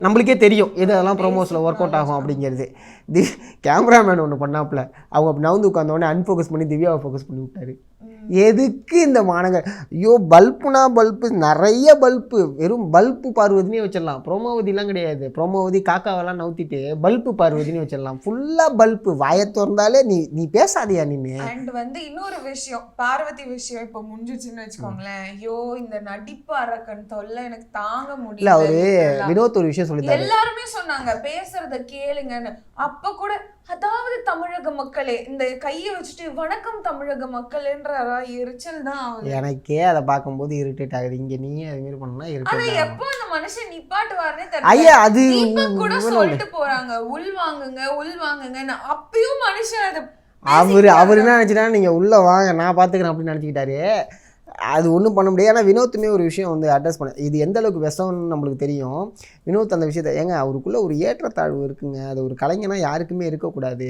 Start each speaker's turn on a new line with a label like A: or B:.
A: நம்மளுக்கே தெரியும் எது அதெல்லாம் ப்ரோமோஸில் ஒர்க் அவுட் ஆகும் அப்படிங்கிறது. கேமராமேன் ஒன்று பண்ணாப்புல அவங்க அப்படி நவுந்து உட்காந்தோடனே அன்ஃபோக்கஸ் பண்ணி திவ்யாவை ஃபோக்கஸ் பண்ணி விட்டாரு. எதுக்கு இந்த மாநகர் ஐயோ பல்புனா பல்பு நிறைய பல்பு வெறும் பல்பு பார்வதினே வச்சிடலாம். ப்ரோமோவதிலாம் கிடையாது. ப்ரோமோவதி காக்காவெல்லாம் நவுத்திட்டு பல்பு பார்வதினே வச்சிடலாம். ஃபுல்லாக பல்பு வாயை திறந்தாலே நீ பேசாதியா நின்று.
B: அண்ட் வந்து இன்னொரு விஷயம் பார்வதி விஷயம் இப்போ முடிஞ்சிச்சுன்னு வச்சுக்கோங்களேன். ஐயோ இந்த நடிப்பு அரக்கன் தொல்லை எனக்கு தாங்க முடியல.
A: அவரு வினோத் ஒரு விஷயம் சொல்லி
B: எல்லாருமே சொன்னாங்க பேசுறத கேளுங்கன்னு. அப்ப கூட அதாவது தமிழக மக்களே இந்த கையை வச்சுட்டு வணக்கம் தமிழக மக்கள்ன்ற எரிச்சல் தான்.
A: எனக்கே அதை பார்க்கும்போது இரிட்டேட் ஆகுது. இங்க நீ அது மாதிரி பண்ணா இரிட்டேட்.
B: எப்போ அந்த மனுஷன் நிப்பாட்டுவாருன்னே தெரியல.
A: ஐயா அது
B: கூட சொல்லிட்டு போறாங்க உள் வாங்குங்கன்னு. அப்பயும் மனுஷன் அதை
A: அவர் என்ன நினைச்சிட்டா நீங்க உள்ள வாங்க நான் பாத்துக்கிறேன் அப்படின்னு நினைச்சுக்கிட்டாரு. அது ஒன்றும் பண்ண முடியாது. ஏன்னா வினோத்துமே ஒரு விஷயம் வந்து அட்ரஸ் பண்ண இது எந்த அளவுக்கு விஷம்னு நம்மளுக்கு தெரியும். வினோத் அந்த விஷயத்தை அவருக்குள்ள ஒரு ஏற்றத்தாழ்வு இருக்குங்க. அது ஒரு கலைஞனா யாருக்குமே இருக்கக்கூடாது.